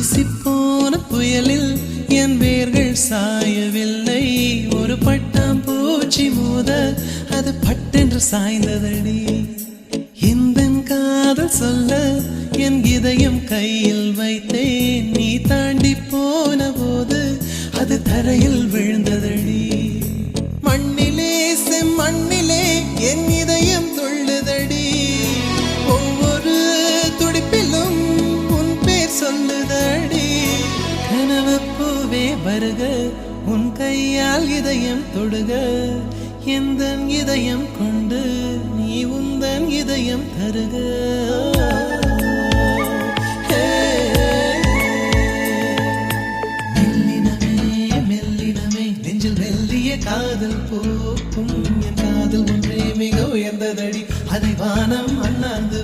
வீசிப்போன புயலில் என் வேர்கள் சாயவில்லை. ஒரு பட்டாம் பூச்சி மோத அது பட்டென்று சாய்ந்ததடி. இந்த காதல் சொல்ல என் இதயம் கையில் வைத்தேன். நீ தாண்டி போன போது அது தரையில் விழுந்ததடி. மண்ணிலே செம்மண்ணிலே என் இதயம் துள்ளுதடி. ஒவ்வொரு துடிப்பிலும் உன் பேர் சொல்லுதடி. கனவு பூவே வருக, உன் கையால் இதயம் தொடுக. எந்த இதயம் கொண்டு நீ உந்தன் இதயம் தருக. மெல்லினமே நெஞ்சில் மெல்லிய காதல் பூக்கும். என் காதல் ஒன்றே மிக உயர்ந்ததடி. அதை வானம் அண்ணாந்து